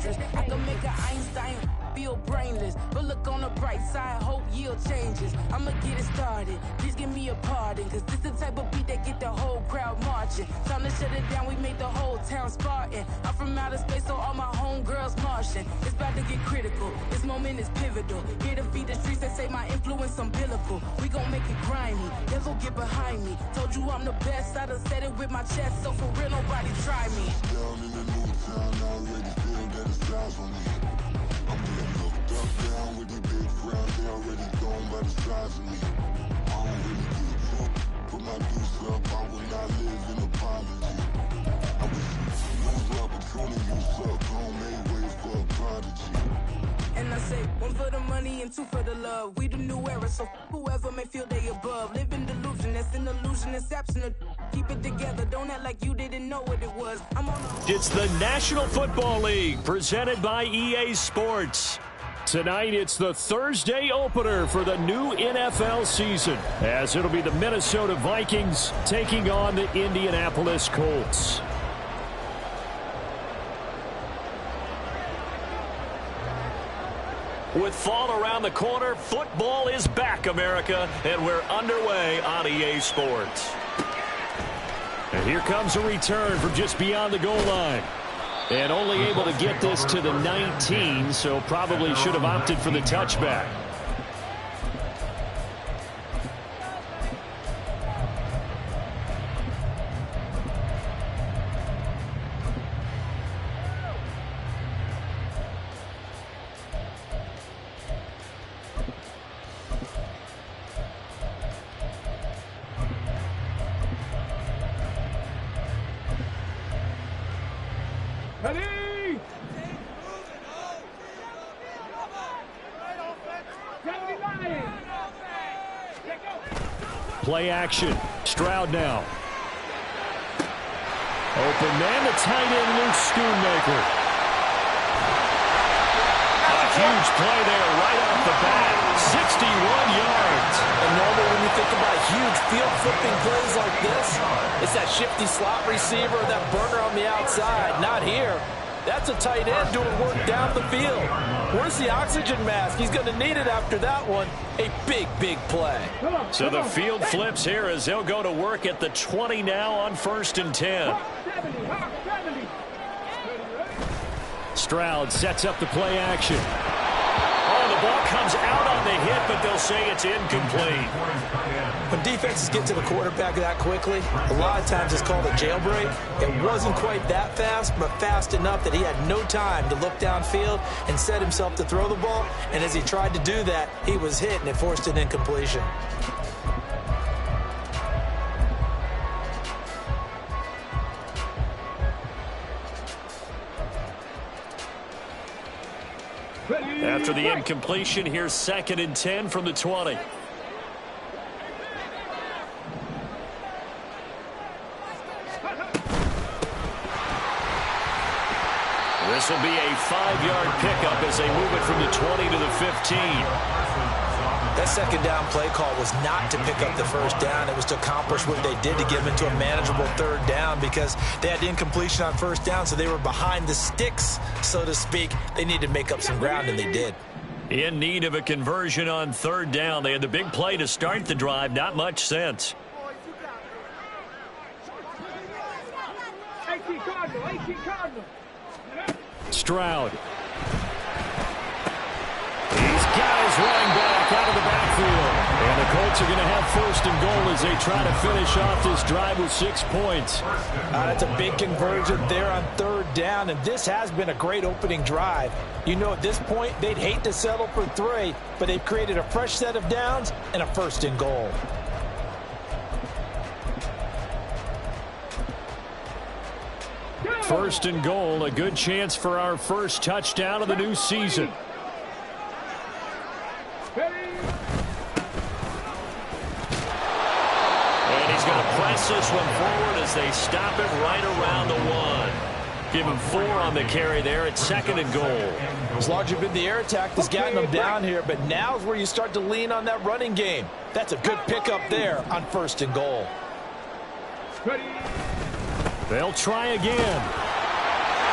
dangerous. I can make an Einstein feel brainless, but look on the bright side, hope yield changes. I'ma get it started, please give me a pardon, cause this the type of beat that get the whole crowd marching. Time to shut it down, we made the whole town Spartan. I'm from outer space, so all my homegirls Martian. It's about to get critical, this moment is pivotal. Here to feed the streets that say my influence umbilical. We gon' make it grimy, devil get behind me. Told you I'm the best, I done said it with my chest, so for real nobody try me. Down in the new town, I already feel that it's eyes on me. I'm being looked up, down with the big frown, they already gone by the size of me. I don't really give a fuck, put my deuce up, I will not live in apology. I wish you lose opportunity, you suck, homemade ways for a prodigy. And I say, one for the money and two for the love. We the new era, so whoever may feel they above. Live in delusion, that's an illusion, it's absent. Keep it together, don't act like you didn't know what it was. It's the National Football League, presented by EA Sports. Tonight, it's the Thursday opener for the new NFL season, as it'll be the Minnesota Vikings taking on the Indianapolis Colts. With fall around the corner, football is back, America, and we're underway on EA Sports. And here comes a return from just beyond the goal line. And only able to get this to the 19, so probably should have opted for the touchback. Ready? Play action. Stroud now. Open man, the tight end, Luke Schoonmaker. A huge play there right off the bat. 61 yards. And normally when you think about huge field flipping plays like this, it's that shifty slot receiver, that burner on the outside. Not here. That's a tight end doing work down the field. Where's the oxygen mask? He's going to need it after that one. A big, big play. So the field flips here as they'll go to work at the 20 now on 1st and 10. Stroud sets up the play action. Oh, the ball comes out on the hit, but they'll say it's incomplete. When defenses get to the quarterback that quickly, a lot of times it's called a jailbreak. It wasn't quite that fast, but fast enough that he had no time to look downfield and set himself to throw the ball. And as he tried to do that, he was hit, and it forced an incompletion. After the incompletion, here's 2nd and 10 from the 20. This will be a 5-yard pickup as they move it from the 20 to the 15. That second down play call was not to pick up the first down. It was to accomplish what they did to get them into a manageable 3rd down because they had incompletion on 1st down, so they were behind the sticks, so to speak. They needed to make up some ground, and they did. In need of a conversion on 3rd down. They had the big play to start the drive. Not much sense. Stroud. He's got his running back out of the backfield. And the Colts are going to have 1st and goal as they try to finish off this drive with 6 points. That's a big conversion there on 3rd down, and this has been a great opening drive. You know, at this point, they'd hate to settle for 3, but they've created a fresh set of downs and a 1st and goal. First and goal, a good chance for our first touchdown of the new season. And he's going to press this one forward as they stop it right around the 1. Give him 4 on the carry there at 2nd and goal. It's largely been the air attack that's gotten them down here, but now's where you start to lean on that running game. That's a good pickup there on 1st and goal. They'll try again.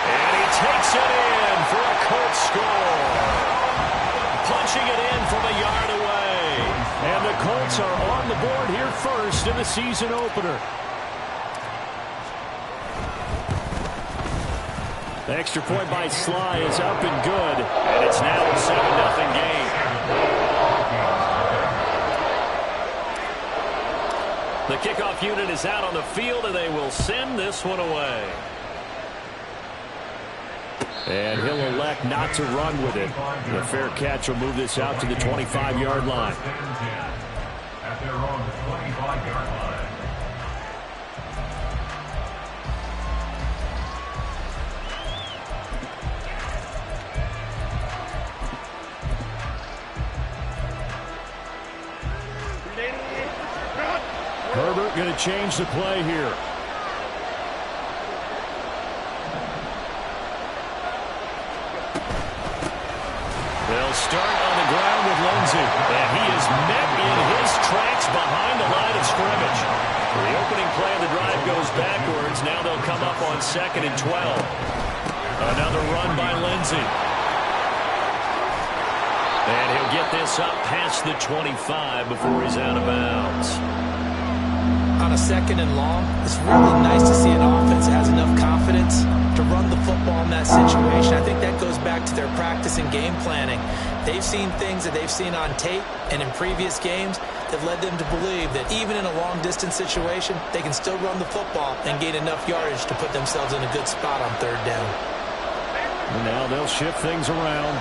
And he takes it in for a score. Punching it in from a yard away. And the Colts are on the board here first in the season opener. The extra point by Sly is up and good. And it's now a 7-0 game. The kickoff unit is out on the field, and they will send this one away. And he'll elect not to run with it. The fair catch will move this out to the 25-yard line. At their own 25-yard line. Herbert going to change the play here. They'll start on the ground with Lindsey. And he is met in his tracks behind the line of scrimmage. The opening play of the drive goes backwards. Now they'll come up on 2nd and 12. Another run by Lindsey. And he'll get this up past the 25 before he's out of bounds. On a 2nd and long, it's really nice to see an offense that has enough confidence to run the football in that situation. I think that goes back to their practice and game planning. They've seen things that they've seen on tape and in previous games that led them to believe that even in a long-distance situation, they can still run the football and gain enough yardage to put themselves in a good spot on 3rd down. And now they'll shift things around.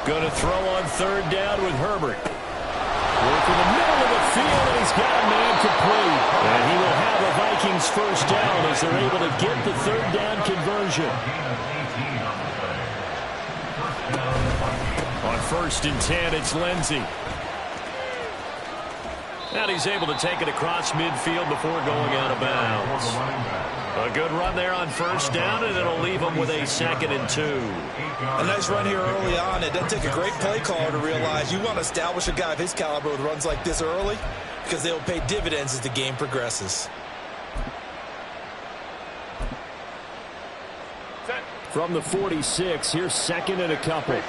Going to throw on 3rd down with Herbert. Working the middle of the field, and he's got a man complete. And he will have a Vikings first down as they're able to get the 3rd down conversion. On 1st and 10, it's Lindsey. And he's able to take it across midfield before going out of bounds. A good run there on 1st down, and it'll leave him with a 2nd and 2. A nice run here early on. It doesn't take a great play caller to realize you want to establish a guy of his caliber with runs like this early because they'll pay dividends as the game progresses. From the 46, here's 2nd and a couple.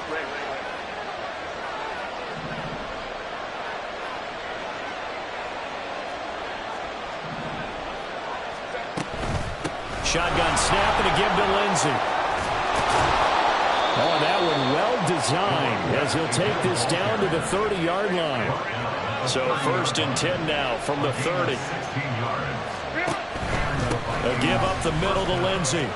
Shotgun snap and a give to Lindsey. Oh, that one well designed as he'll take this down to the 30-yard line. So 1st and 10 now from the 30. A give up the middle to Lindsey.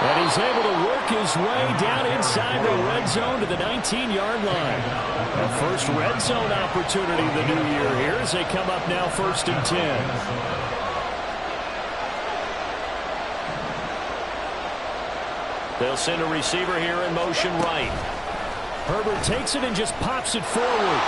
And he's able to work his way down inside the red zone to the 19-yard line. A first red zone opportunity the new year here as they come up now 1st and 10. They'll send a receiver here in motion right. Herbert takes it and just pops it forward.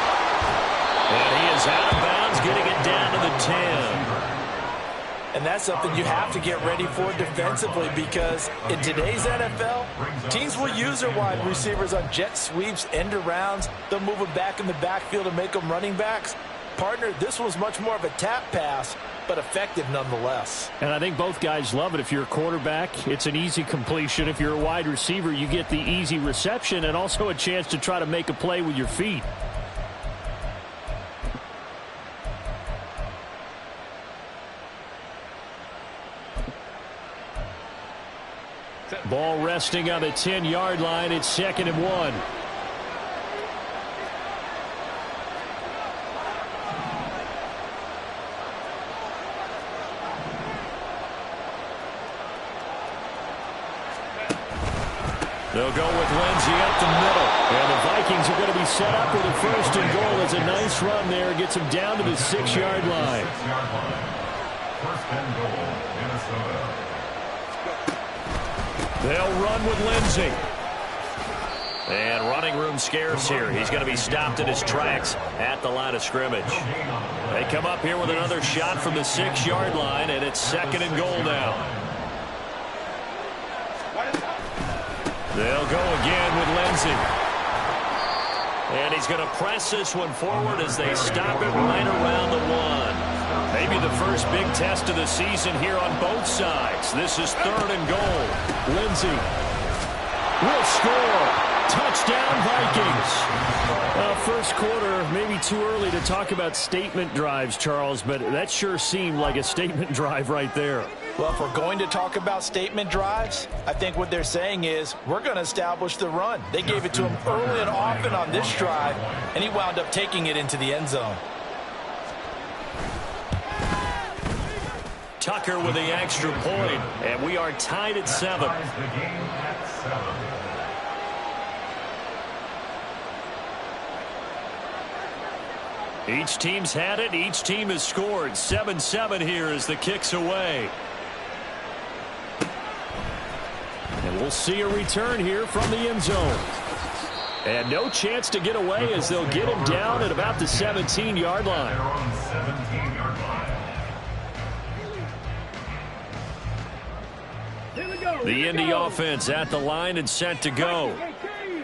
And he is out of bounds, getting it down to the 10. And that's something you have to get ready for defensively because in today's NFL, teams will use their wide receivers on jet sweeps, end arounds. They'll move them back in the backfield and make them running backs. Partner, this was much more of a tap pass, but effective nonetheless. And I think both guys love it. If you're a quarterback, it's an easy completion. If you're a wide receiver, you get the easy reception and also a chance to try to make a play with your feet. Ball resting on the 10-yard line. It's 2nd and 1. They'll go with Lindsey up the middle. And the Vikings are going to be set up with a 1st and goal. It's a nice run there. Gets them down to the 6-yard line. 1st and goal, Minnesota. They'll run with Lindsey. And running room scarce here. He's going to be stopped in his tracks at the line of scrimmage. They come up here with another shot from the 6-yard line, and it's 2nd and goal now. They'll go again with Lindsey. And he's going to press this one forward as they stop it right around the 1. Maybe the first big test of the season here on both sides. This is 3rd and goal. Lindsey will score. Touchdown, Vikings. First quarter, maybe too early to talk about statement drives, Charles, but that sure seemed like a statement drive right there. Well, if we're going to talk about statement drives, I think what they're saying is we're going to establish the run. They gave it to him early and often on this drive, and he wound up taking it into the end zone. Tucker with the extra point, and we are tied at 7. Each team's had it. Each team has scored. 7-7 here as the kick's away. And we'll see a return here from the end zone. And no chance to get away as they'll get him down at about the 17-yard line. The Indy offense at the line and set to go.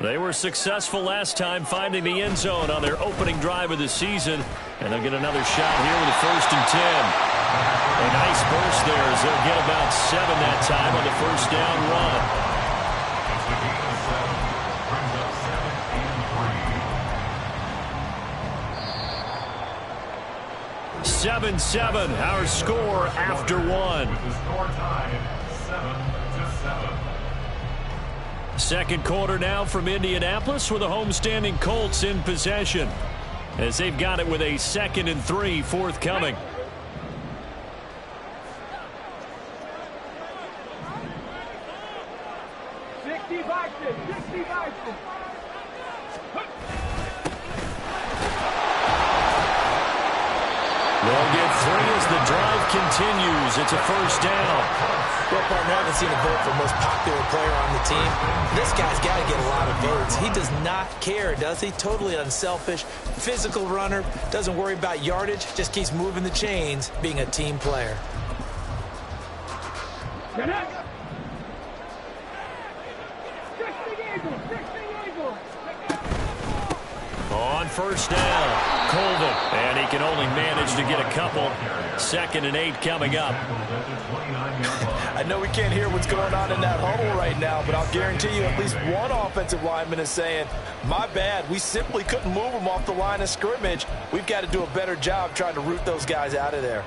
They were successful last time finding the end zone on their opening drive of the season. And they'll get another shot here with a 1st and 10. A nice burst there as they'll get about 7 that time on the first down run. 7-7, our score after 1. Second quarter now from Indianapolis with the homestanding Colts in possession as they've got it with a 2nd and 3 forthcoming. They'll get 3 as the drive continues. It's a first down. Well, partner, I haven't seen a vote for most popular player on the team. This guy's got to get a lot of votes. He does not care, does he? Totally unselfish, physical runner, doesn't worry about yardage, just keeps moving the chains, being a team player. On first down, Colvin, and he can only manage to get a couple. 2nd and 8 coming up. I know we can't hear what's going on in that huddle right now, but I'll guarantee you at least one offensive lineman is saying, my bad, we simply couldn't move them off the line of scrimmage. We've got to do a better job trying to root those guys out of there.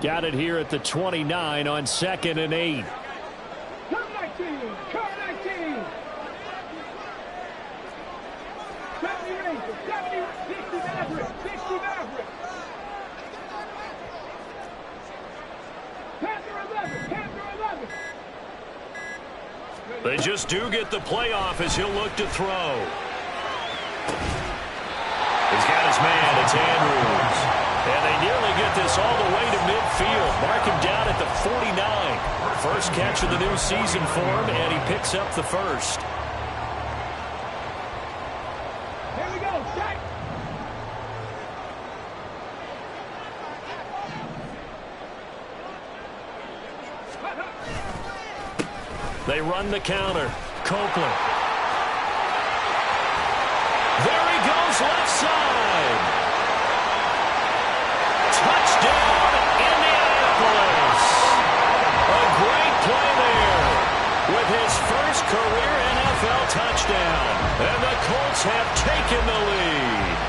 Got it here at the 29 on 2nd and 8. They just do get the playoff as he'll look to throw. He's got his man. It's Andrews. And they nearly get this all the way to midfield. Mark him down at the 49. First catch of the new season for him, and he picks up the first. Here we go. Check. They run the counter. Copeland. There he goes, left side. Touchdown, Indianapolis. A great play there with his first career NFL touchdown. And the Colts have taken the lead.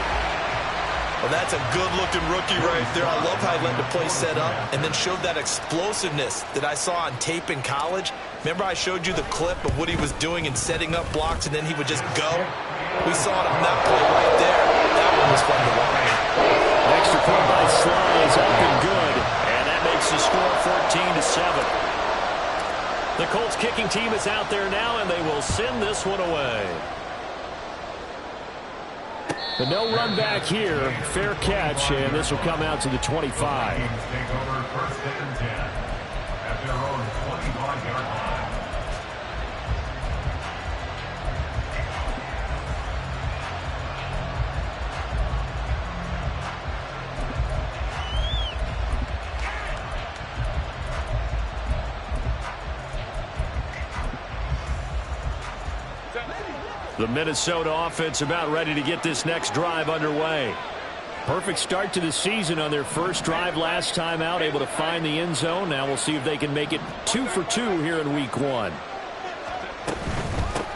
Well, that's a good-looking rookie right there. I love how he let the play set up and then showed that explosiveness that I saw on tape in college. Remember I showed you the clip of what he was doing and setting up blocks, and then he would just go? We saw it on that play right there. That one was fun to watch. Extra point by Sly is up and good, and that makes the score 14-7. The Colts kicking team is out there now, and they will send this one away. But no run back here. Fair catch, and this will come out to the 25. Take over 1st and 10 at their own 25-yard line. The Minnesota offense about ready to get this next drive underway. Perfect start to the season on their first drive last time out, able to find the end zone. Now we'll see if they can make it 2 for 2 here in week 1.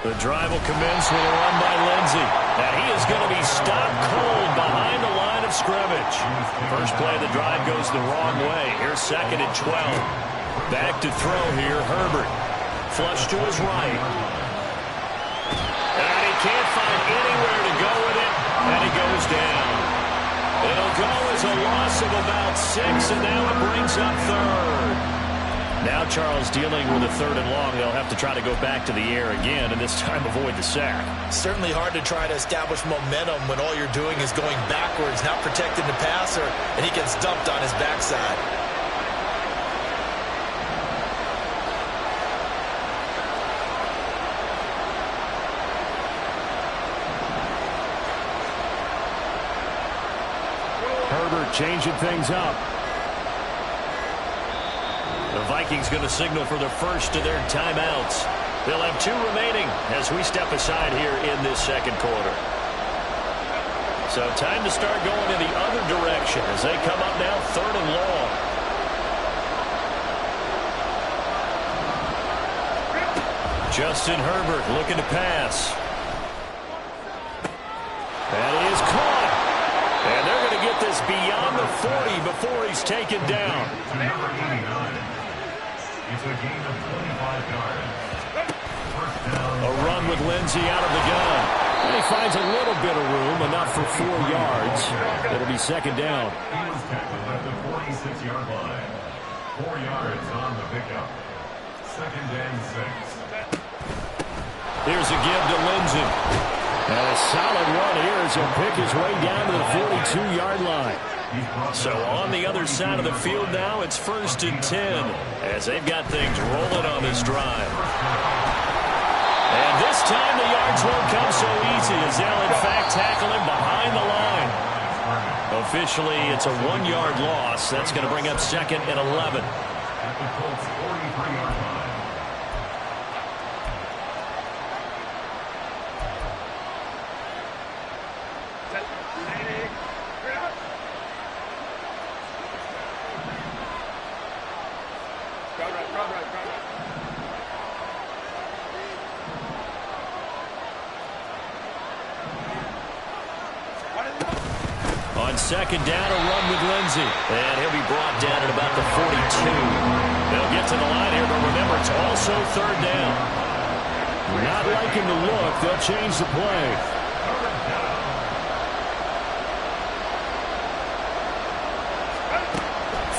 The drive will commence with a run by Lindsey. And he is going to be stopped cold behind the line of scrimmage. First play of the drive goes the wrong way. Here's 2nd and 12. Back to throw here, Herbert. Flush to his right. And he can't find anywhere to go with it. And he goes down. It'll go as a loss of about 6, and now it brings up 3rd. Now Charles dealing with a 3rd and long. They'll have to try to go back to the air again, and this time avoid the sack. Certainly hard to try to establish momentum when all you're doing is going backwards, not protecting the passer, and he gets dumped on his backside. Herbert changing things up. The Vikings going to signal for the first of their timeouts. They'll have 2 remaining as we step aside here in this 2nd quarter. So time to start going in the other direction as they come up now 3rd and long. Justin Herbert looking to pass. That is caught. And they're going to get this beyond the 40 before he's taken down. Number 89. It's a gain of 25 yards. First down. A run with Lindsey out of the gun. And he finds a little bit of room, enough for 4 yards. It'll be 2nd down. He was tackled at the 46-yard line. 4 yards on the pickup. 2nd and 6. Here's a give to Lindsey. And a solid run here as he'll pick his way down to the 42-yard line. So on the other side of the field now, it's 1st and 10 as they've got things rolling on this drive. And this time the yards won't come so easy as they'll in fact tackle him behind the line. Officially, it's a 1-yard loss. That's going to bring up 2nd and 11. At the Colts 43-yard line. On 2nd down, a run with Lindsey. And he'll be brought down at about the 42. They'll get to the line here, but remember, it's also 3rd down. Not liking the look. They'll change the play.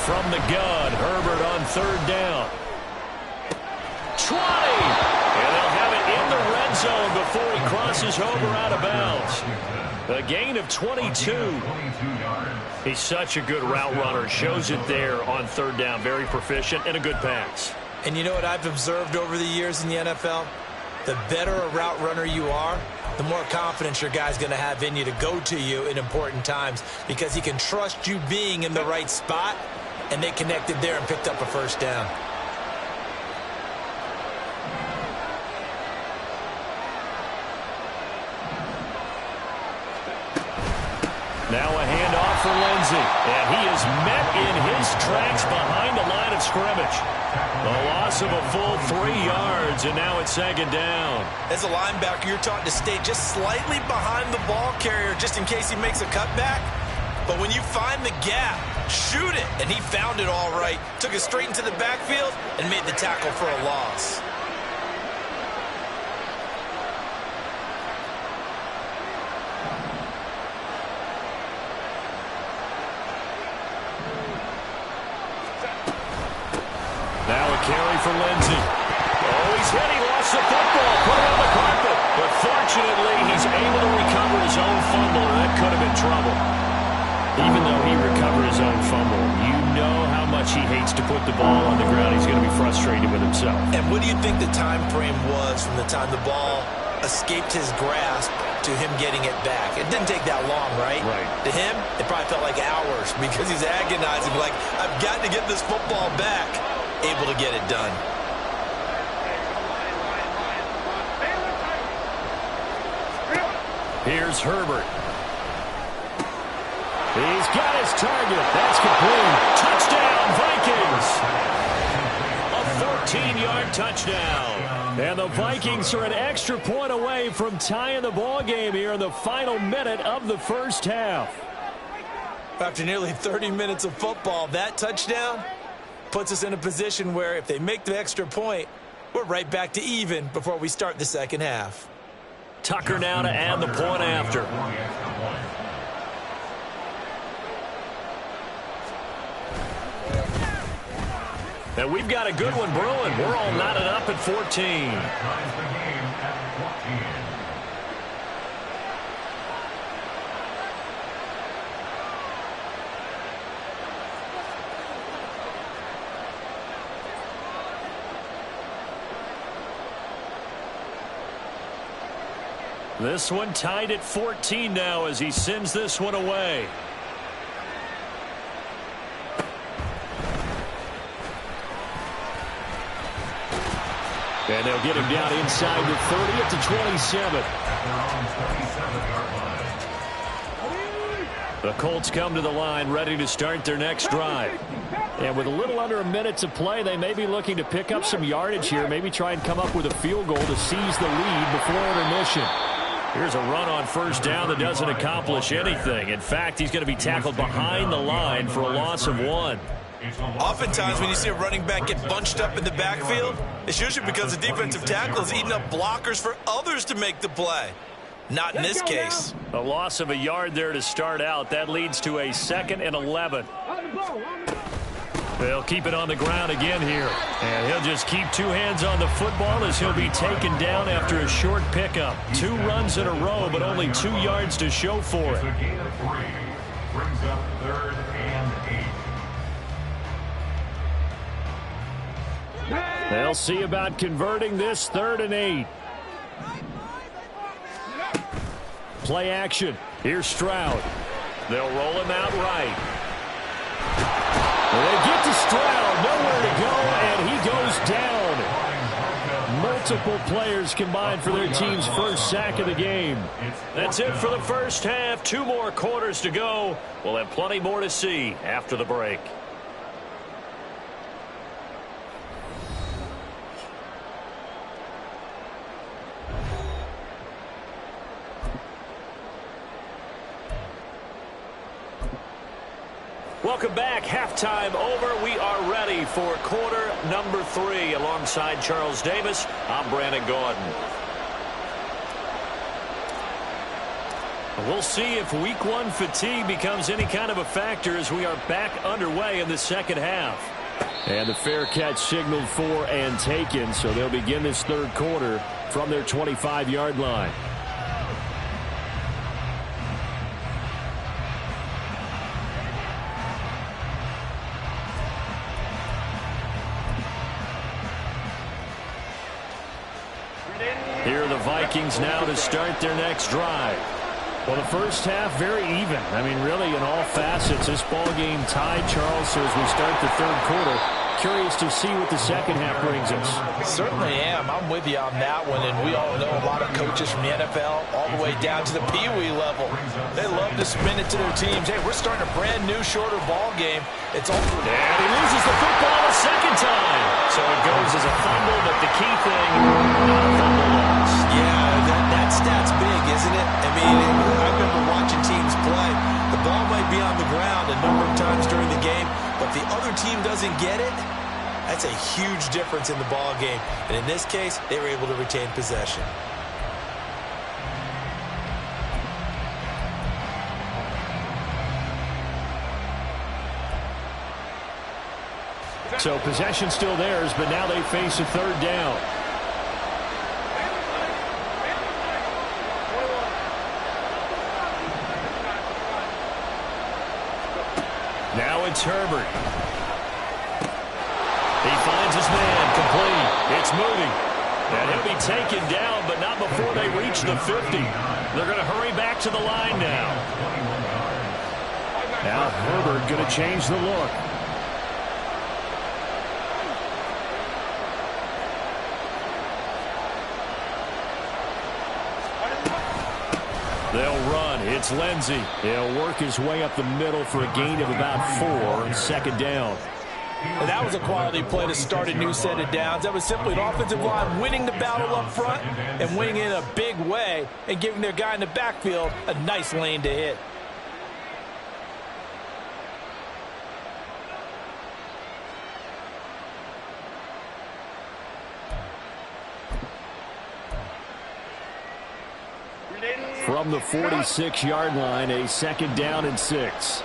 From the gun, Herbert on 3rd down. 20! And they'll have it in the red zone before he crosses over out of bounds. A gain of 22. He's such a good route runner. Shows it there on 3rd down. Very proficient and a good pass. And you know what I've observed over the years in the NFL? The better a route runner you are, the more confidence your guy's going to have in you to go to you in important times because he can trust you being in the right spot, and they connected there and picked up a 1st down. Now a handoff for Lindsey. And he is met in his tracks behind the line of scrimmage. A loss of a full 3 yards, and now it's 2nd down. As a linebacker, you're taught to stay just slightly behind the ball carrier just in case he makes a cutback. But when you find the gap, shoot it. And he found it all right. Took it straight into the backfield and made the tackle for a loss. Now a carry for Lindsey. Oh, he's hit. He lost the football. Put it on the carpet. But fortunately, he's able to recover his own fumble. That could have been trouble. Even though he recovered his own fumble, you know how much he hates to put the ball on the ground. He's going to be frustrated with himself. And what do you think the time frame was from the time the ball escaped his grasp to him getting it back? It didn't take that long, right? Right. To him, it probably felt like hours because he's agonizing, like, I've got to get this football back. Able to get it done. Here's Herbert. He's got his target. That's complete. Touchdown, Vikings. A 14-yard touchdown. And the Vikings are an extra point away from tying the ball game here in the final minute of the first half. After nearly 30 minutes of football, that touchdown puts us in a position where if they make the extra point, we're right back to even before we start the second half. Tucker now to add the point after. And we've got a good one brewing. We're all knotted up at 14. Ties the game at 14. This one tied at 14 now as he sends this one away. And they'll get him down inside the 30 at the 27. The Colts come to the line ready to start their next drive. And with a little under a minute to play, they may be looking to pick up some yardage here, maybe try and come up with a field goal to seize the lead before intermission. Here's a run on first down that doesn't accomplish anything. In fact, he's going to be tackled behind the line for a loss of 1. Oftentimes when you see a running back get bunched up in the backfield, it's usually because the defensive tackle is eating up blockers for others to make the play. Not in this case. A loss of a yard there to start out. That leads to a 2nd and 11. They'll keep it on the ground again here. And he'll just keep 2 hands on the football as he'll be taken down after a short pickup. 2 runs in a row, but only 2 yards to show for it. It's a gain of 3. Brings up 3rd and 8. They'll see about converting this 3rd and 8. Play action. Here's Stroud. They'll roll him out right. They get to Stroud, nowhere to go, and he goes down. Multiple players combined for their team's first sack of the game. That's it for the first half. 2 more quarters to go. We'll have plenty more to see after the break. Welcome back. Halftime over. We are ready for quarter number 3. Alongside Charles Davis, I'm Brandon Gaudin. We'll see if week 1 fatigue becomes any kind of a factor as we are back underway in the second half. And the fair catch signaled for and taken, so they'll begin this 3rd quarter from their 25-yard line. Here are the Vikings now to start their next drive. Well, the first half, very even. I mean, really, in all facets, this ball game tied, Charles. So as we start the 3rd quarter, curious to see what the second half brings us. Certainly am. I'm with you on that one. And we all know a lot of coaches from the NFL all the way down to the Pee-wee level. They love to spin it to their teams. Hey, we're starting a brand new, shorter ball game. It's over. And he loses the football a second time. So it goes as a fumble, but the key thing, not a fumble loss. Yeah, that stat's big, isn't it? I mean, I remember watching teams play. The ball might be on the ground a number of times during the game, but the other team doesn't get it. That's a huge difference in the ball game. And in this case, they were able to retain possession. So possession still theirs, but now they face a 3rd down. Now it's Herbert. He finds his man, complete. It's moving. And he'll be taken down, but not before they reach the 50. They're going to hurry back to the line now. Now Herbert going to change the look. They'll run. It's Lindsey. He'll work his way up the middle for a gain of about 4 and second down. And that was a quality play to start a new set of downs. That was simply an offensive line winning the battle up front and winning it in a big way and giving their guy in the backfield a nice lane to hit. From the 46-yard line, a second down and 6.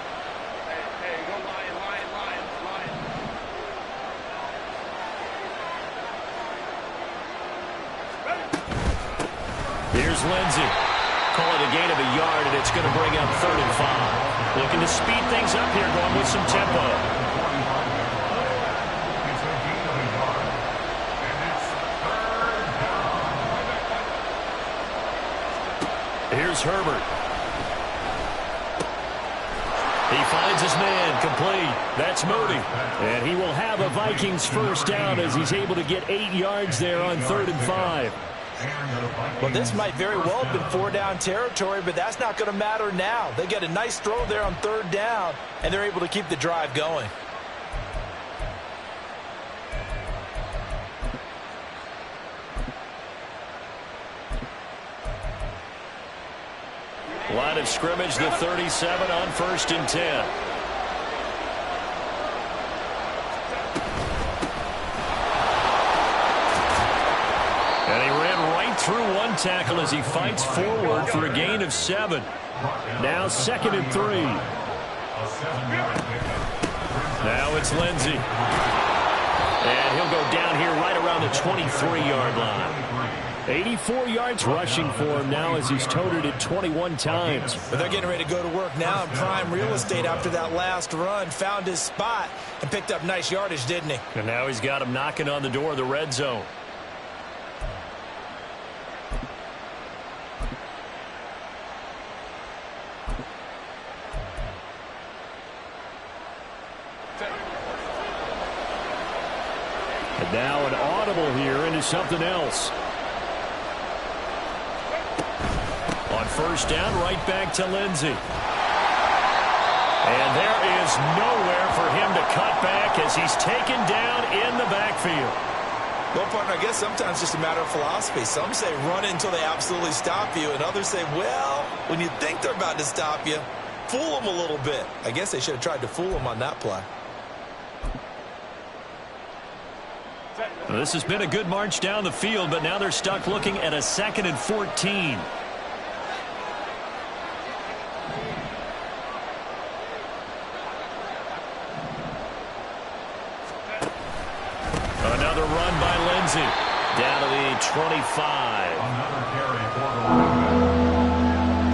Here's Lindsey. Call it a gain of a yard, and it's going to bring up 3rd and 5. Looking to speed things up here, going with some tempo. Here's Herbert. He finds his man complete. That's Moody. And he will have a Vikings first down as he's able to get 8 yards there on 3rd and 5. Well, this might very well have been 4-down territory, but that's not going to matter now. They get a nice throw there on 3rd down, and they're able to keep the drive going. Line of scrimmage, the 37 on 1st and 10. And he ran right through one tackle as he fights forward for a gain of 7. Now 2nd and 3. Now it's Lindsey. And he'll go down here right around the 23-yard line. 84 yards rushing for him now as he's toted it 21 times. But they're getting ready to go to work now in prime real estate after that last run. Found his spot and picked up nice yardage, didn't he? And now he's got him knocking on the door of the red zone. And now an audible here into something else. On 1st down, right back to Lindsey. And there is nowhere for him to cut back as he's taken down in the backfield. Well, partner, I guess sometimes it's just a matter of philosophy. Some say run until they absolutely stop you, and others say, well, when you think they're about to stop you, fool them a little bit. I guess they should have tried to fool them on that play. Well, this has been a good march down the field, but now they're stuck looking at a 2nd and 14. Another run by Lindsey. Down to the 25. Another carry for the Lions.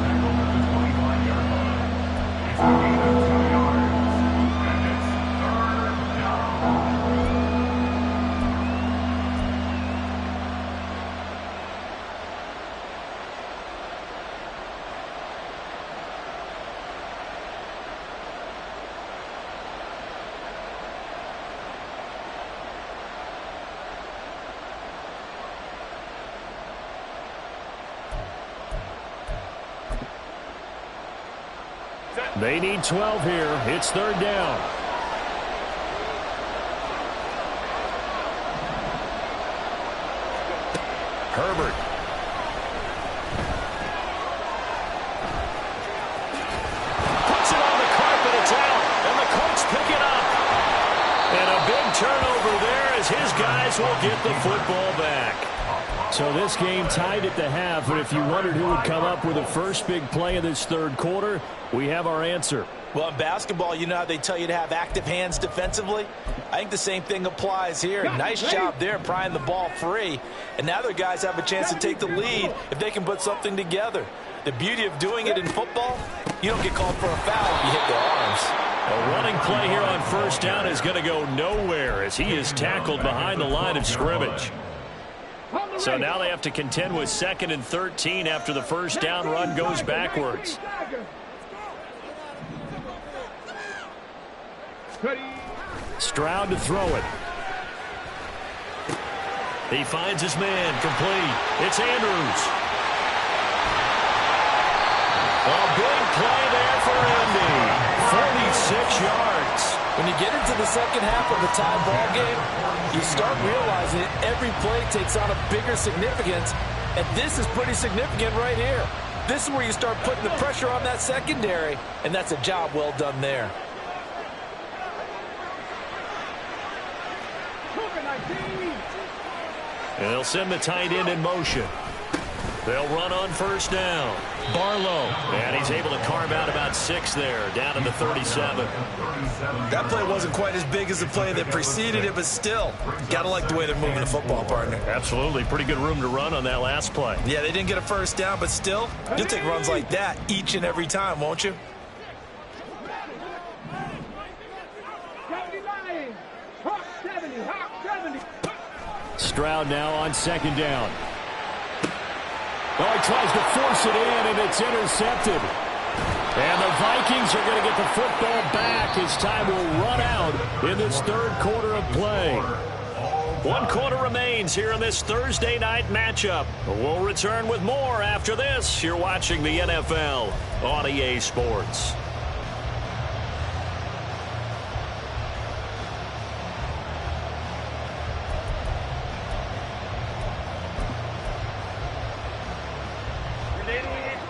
Tackled at the 25-yard line. It's a gain of 2 yards. And it's 3rd down. They need 12 here. It's 3rd down. Herbert. Puts it on the carpet. It's out. And the Colts pick it up. And a big turnover there as his guys will get the football back. So this game tied at the half, and if you wondered who would come up with the first big play of this 3rd quarter, we have our answer. Well, in basketball, you know how they tell you to have active hands defensively? I think the same thing applies here. Nice job there prying the ball free. And now their guys have a chance to take the lead if they can put something together. The beauty of doing it in football, you don't get called for a foul if you hit their arms. A running play here on 1st down is going to go nowhere as he is tackled behind the line of scrimmage. So now they have to contend with 2nd and 13 after the 1st down run goes backwards. Stroud to throw it. He finds his man complete. It's Andrews. A big play there for Indy. 46 yards. When you get into the second half of a tie ball game, you start realizing that every play takes on a bigger significance, and this is pretty significant right here. This is where you start putting the pressure on that secondary, and that's a job well done there. And they'll send the tight end in motion. They'll run on first down. Barlow. And he's able to carve out about 6 there, down to the 37. That play wasn't quite as big as the play that preceded it, but still, got to like the way they're moving the football, partner. Absolutely. Pretty good room to run on that last play. Yeah, they didn't get a first down, but still, you'll take runs like that each and every time, won't you? Stroud now on second down. Oh, he tries to force it in, and it's intercepted. And the Vikings are going to get the football back as time will run out in this third quarter of play. 1 quarter remains here in this Thursday night matchup. We'll return with more after this. You're watching the NFL on EA Sports.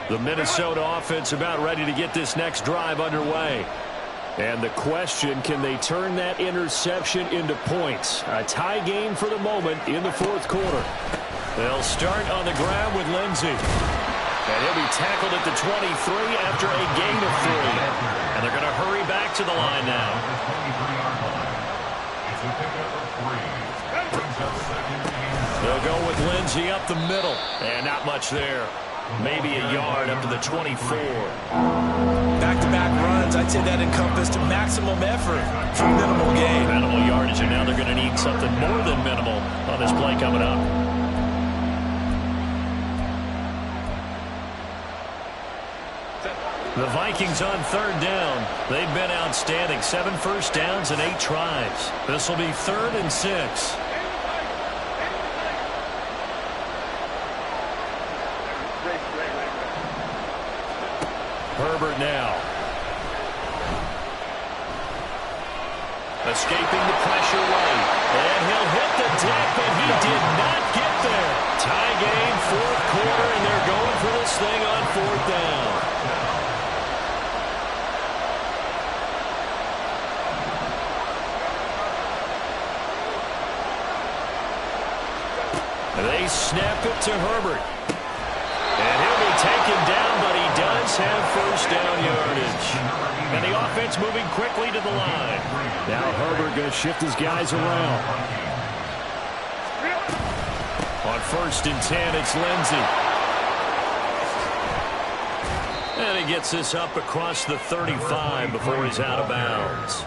The Minnesota offense about ready to get this next drive underway. And the question, can they turn that interception into points? A tie game for the moment in the fourth quarter. They'll start on the ground with Lindsey. And he'll be tackled at the 23 after a gain of 3. And they're going to hurry back to the line now. They'll go with Lindsey up the middle. And not much there. Maybe a yard up to the 24. Back-to-back runs, I'd say that encompassed maximum effort for minimal gain. Minimal yardage, and now they're going to need something more than minimal on this play coming up. The Vikings on third down. They've been outstanding. 7 first downs and 8 tries. This will be 3rd and 6. Herbert now. Escaping the pressure right. And he'll hit the deck, but he did not get there. Tie game, fourth quarter, and they're going for this thing on 4th down. They snap it to Herbert. And he'll be taken down, but he does have first down yardage. And the offense moving quickly to the line. Now Herbert going to shift his guys around. On 1st and 10, it's Lindsey. And he gets this up across the 35 before he's out of bounds.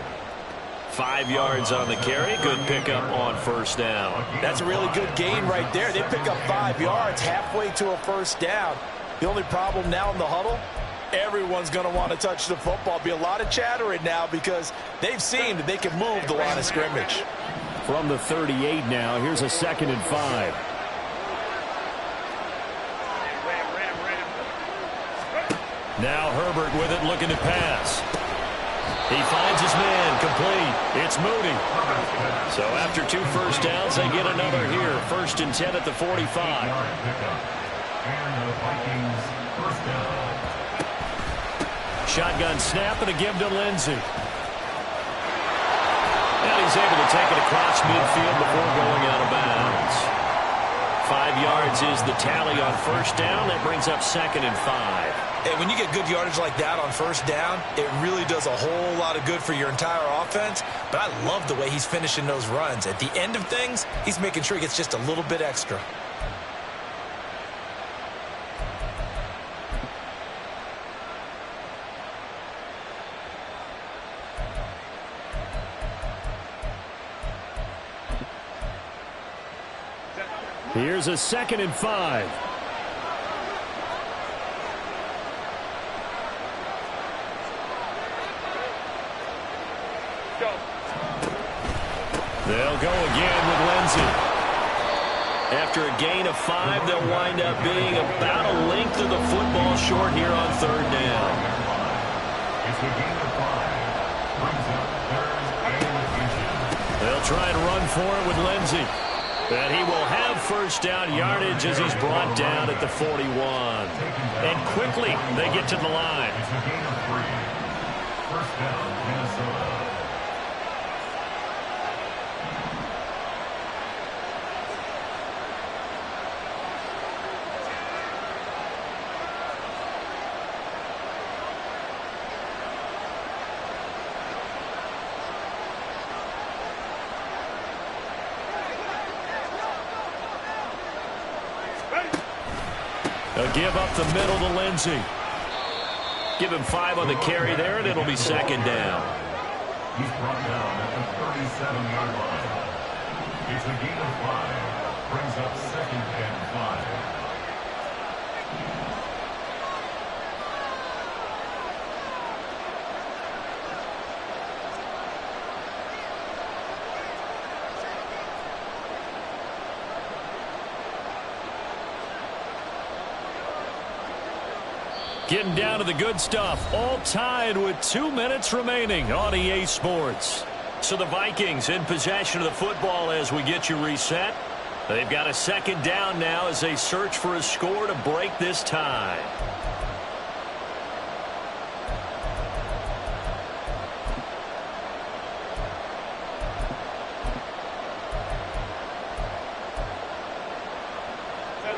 5 yards on the carry. Good pickup on first down. That's a really good gain right there. They pick up 5 yards halfway to a first down. The only problem now in the huddle, everyone's going to want to touch the football. Be a lot of chattering now because they've seen that they can move the line of scrimmage. From the 38 now, here's a 2nd and 5. Now Herbert with it, looking to pass. He finds his man, complete. It's Moody. So after 2 first downs, they get another here. 1st and 10 at the 45. Shotgun snap and a give to Lindsey. And he's able to take it across midfield before going out of bounds. 5 yards is the tally on first down. That brings up 2nd and 5. And when you get good yardage like that on first down, it really does a whole lot of good for your entire offense. But I love the way he's finishing those runs. At the end of things, he's making sure he gets just a little bit extra. Here's a 2nd and 5. They'll go again with Lindsey. after a gain of 5, they'll wind up being about a length of the football short here on third down. It's a gain of 5. Brings up third and 10. They'll try and run for it with Lindsey. And he will have first down yardage as he's brought down at the 41. And quickly they get to the line. It's a gain of 3. First down, Minnesota. They'll give up the middle to Lindsey. Give him 5 on the carry there, and it'll be second down. He's brought down at the 37-yard line. It's a gain of 5. Brings up second and 5. Getting down to the good stuff, all tied with 2 minutes remaining on EA Sports. So the Vikings in possession of the football as we get you reset. They've got a second down now as they search for a score to break this tie.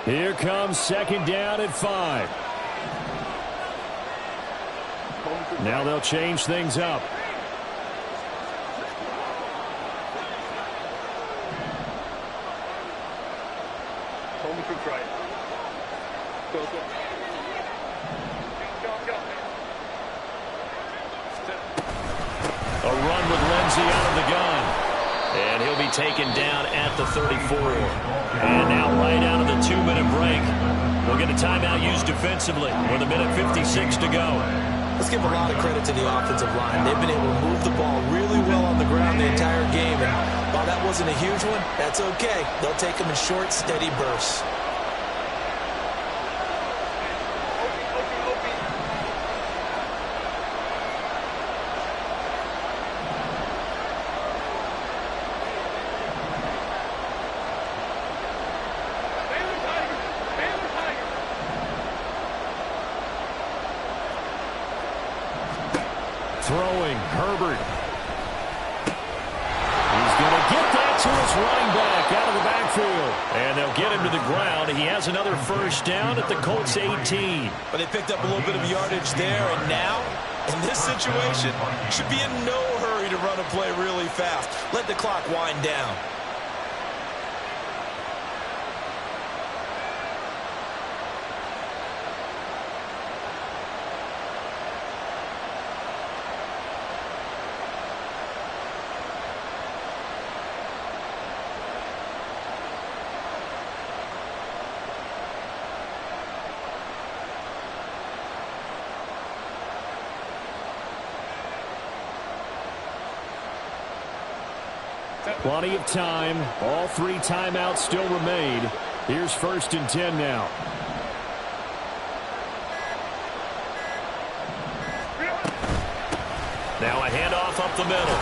Here comes second down at 5. Now they'll change things up. A run with Lindsey out of the gun. And he'll be taken down at the 34. And now right out of the 2-minute break. We'll get a timeout used defensively with 1:56 to go. Let's give a lot of credit to the offensive line. They've been able to move the ball really well on the ground the entire game. And while that wasn't a huge one, that's okay. They'll take them in short, steady bursts. Throwing, Herbert. He's going to get that to his running back out of the backfield. And they'll get him to the ground. He has another first down at the Colts 18. But they picked up a little bit of yardage there, and now, in this situation, should be in no hurry to run a play really fast. Let the clock wind down. Plenty of time. All 3 timeouts still remain. Here's first and 10 now. Now a handoff up the middle.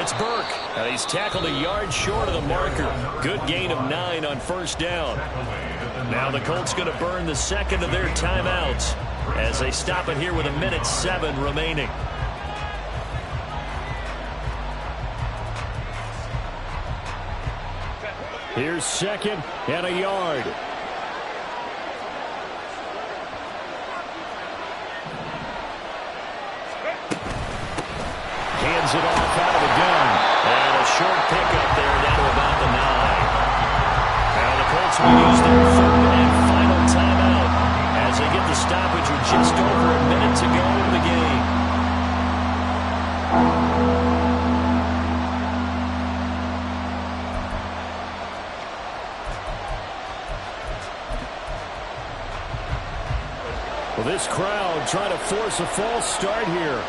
It's Burke. And he's tackled a yard short of the marker. Good gain of 9 on first down. Now the Colts going to burn the second of their timeouts as they stop it here with 1:07 remaining. Here's second and a yard. Hands it off out of the gun. And a short pickup there down to about the 9. Now the Colts will use their third and final timeout as they get the stoppage with just over a minute to go in the game. Well, this crowd trying to force a false start here.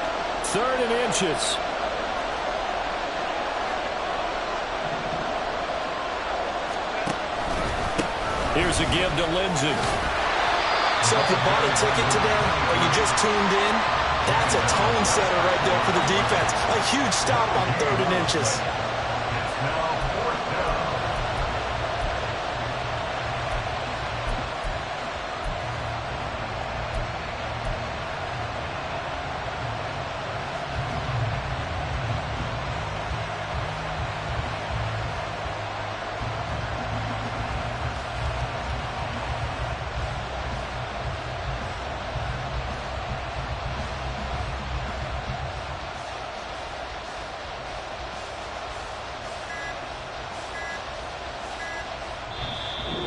3rd and inches. Here's a give to Lindsey. So if you bought a ticket today or you just tuned in, that's a tone setter right there for the defense. A huge stop on 3rd and inches.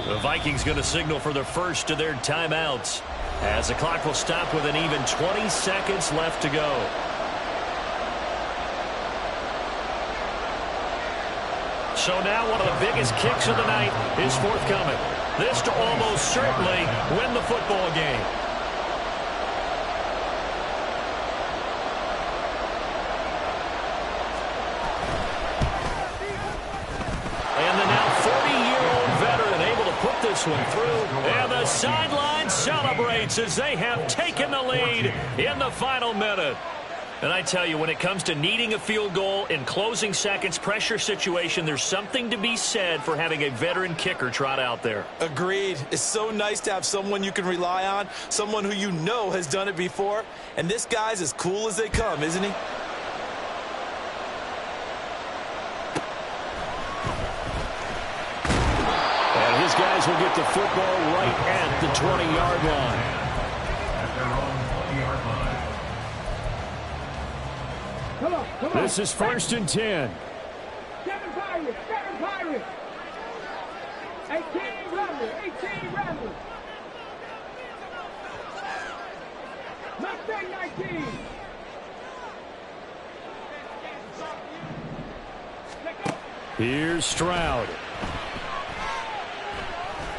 The Vikings going to signal for the first of their timeouts as the clock will stop with an even 20 seconds left to go. So now one of the biggest kicks of the night is forthcoming. This to almost certainly win the football game. And the now 40-year-old veteran able to put this one through. And the sideline celebrates as they have taken the lead in the final minute. And I tell you, when it comes to needing a field goal in closing seconds, pressure situation, there's something to be said for having a veteran kicker trot out there. Agreed. It's so nice to have someone you can rely on, someone who you know has done it before. And this guy's as cool as they come, isn't he? And his guys will get the football right at the 20-yard line. At their own 20-yard line. Come on. This is 1st and 10. 7 Pirates. 18 Ramblers. Mustang 19. Here's Stroud.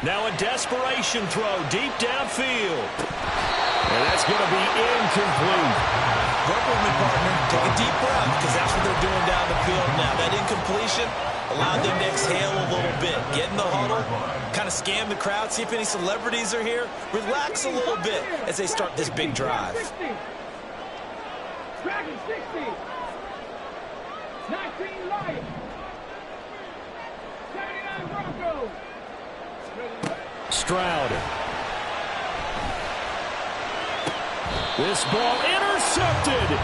Now a desperation throw deep downfield. And that's going to be incomplete. Work with me, partner. Take a deep breath, because that's what they're doing down the field now. That incompletion allowed them to exhale a little bit. Get in the huddle, kind of scan the crowd, see if any celebrities are here. Relax a little bit as they start this big drive. Dragon 60. 19 Lions. 79 Broncos. Stroud. This ball intercepted.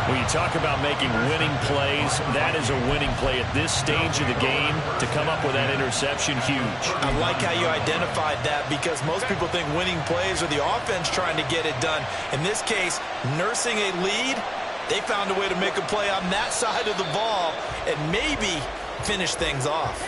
When you talk about making winning plays, that is a winning play at this stage of the game. To come up with that interception, huge. I like how you identified that, because most people think winning plays are the offense trying to get it done. In this case, nursing a lead, they found a way to make a play on that side of the ball and maybe finish things off.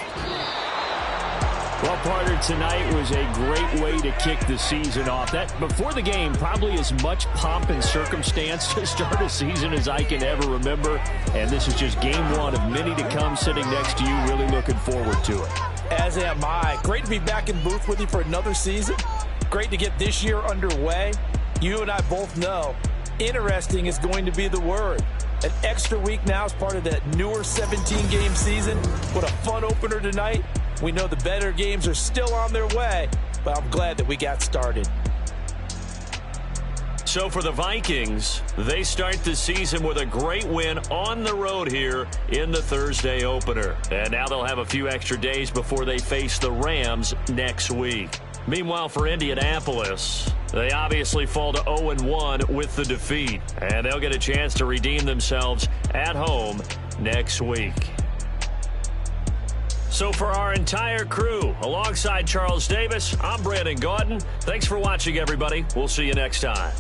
Well, partner, tonight was a great way to kick the season off. That, before the game, probably as much pomp and circumstance to start a season as I can ever remember. And this is just game one of many to come sitting next to you. Really looking forward to it. As am I. Great to be back in booth with you for another season. Great to get this year underway. You and I both know interesting is going to be the word. An extra week now as part of that newer 17-game season. What a fun opener tonight. We know the better games are still on their way, but I'm glad that we got started. So for the Vikings, they start the season with a great win on the road here in the Thursday opener. And now they'll have a few extra days before they face the Rams next week. Meanwhile, for Indianapolis, they obviously fall to 0-1 with the defeat. And they'll get a chance to redeem themselves at home next week. So for our entire crew, alongside Charles Davis, I'm Brandon Gaudin. Thanks for watching, everybody. We'll see you next time.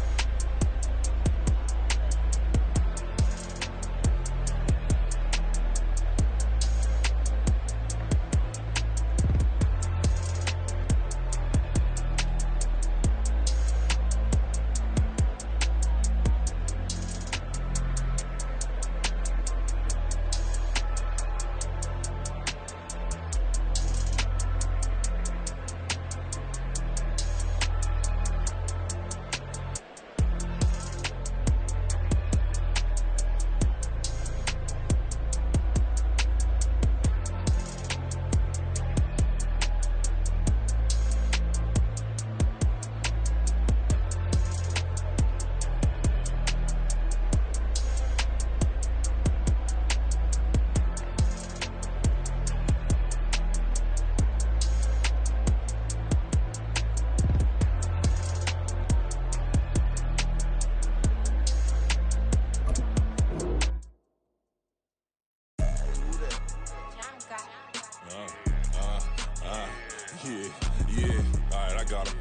Yeah, alright, I got him.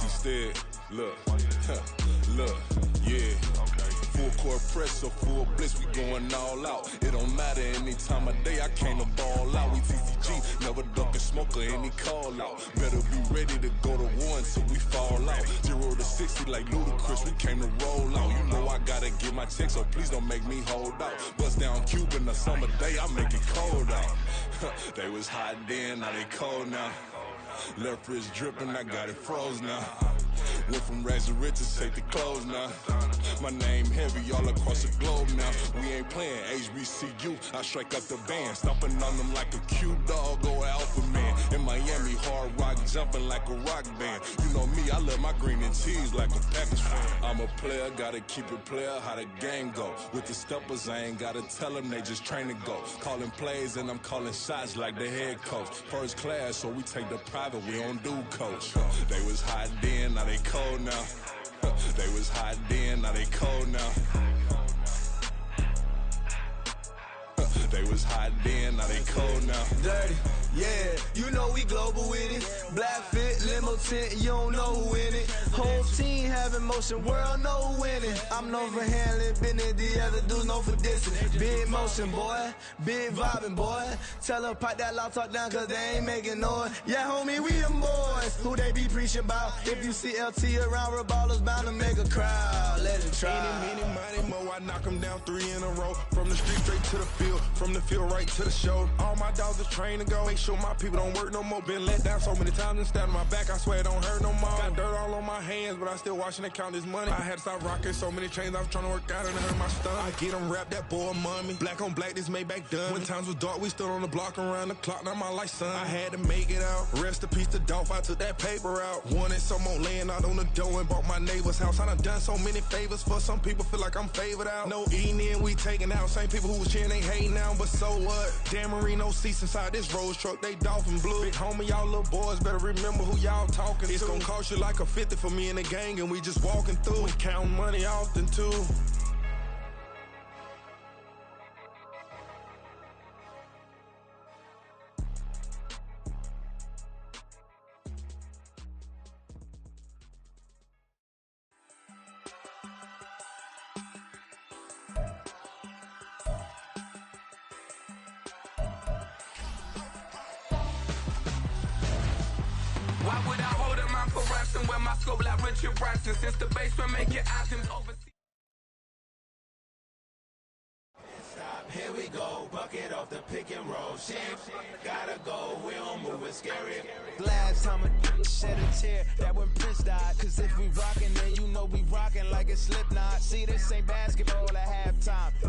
Instead, look, yeah. Full court press, so full blitz, we going all out. It don't matter any time of day, I came to ball out. We TCG, never duckin' smoke or any call out. Better be ready to go to war until we fall out. 0 to 60 like Ludacris, we came to roll out. You know I gotta get my check, so please don't make me hold out. Bust down Cuban a summer day, I make it cold out. They was hot then, now they cold now. Left wrist dripping, I got it froze now. Went from rags to riches, take the clothes now. My name heavy all across the globe now. We ain't playing HBCU, I strike up the band. Stomping on them like a cute dog or alpha man. In Miami, hard rock jumping like a rock band. You know me, I love my green and cheese like a Packers fan. I'm a player, gotta keep it player, how the game go. With the steppers, I ain't gotta tell them, they just train to go. Calling plays and I'm calling shots like the head coach. First class, so we take the private, we don't do coach. They was hot then, now they cold now. They was hot then, now they cold now. They was hot then, now they cold now. Dirty, yeah, you know we global with it. Black fit, limo tint, you don't know who in it. Whole team having motion, world know who winning. I'm known for handling business, the other dudes known for dissing. Big motion, boy, big vibing, boy. Tell them pipe that loud talk down, cause they ain't making noise. Yeah, homie, we them boys, who they be preaching about. If you see LT around, Reballer's bound to make a crowd. Let it try. Eeny, meeny, miny, mo, I knock them down 3 in a row. From the street straight to the field, from the field right to the show. All my dogs are trained to go. Make sure my people don't work no more. Been let down so many times and stabbed my back. I swear it don't hurt no more. Got dirt all on my hands, but I still watching and count this money. I had to stop rocking so many chains. I was trying to work out and it hurt my stomach. I get them wrapped, that boy mommy. Black on black, this Maybach done. When times was dark, we stood on the block around the clock. Now my life, son. I had to make it out. Rest in peace to Dolph. I took that paper out. Wanted some more laying out on the dough and bought my neighbor's house. I done done so many favors for some people. Feel like I'm favored out. No eating in, we taking out. Same people who was cheering, they hating now, but so what? Dan Marino seats inside this Rolls truck, they Dolphin blue. Big homie, y'all little boys better remember who y'all talking to. It's gonna cost you like a 50 for me and the gang, and we just walking through. We counting money often too. Why would I hold him out for ransom when my scope like Richard Branson? Since the basement making items overseas. Here we go, bucket off the pick and roll. Shit, gotta go, we don't move it scary. Last time a shed a tear, that when Prince died. Cause if we rockin', then you know we rockin' like it's Slipknot. See, this ain't basketball at halftime.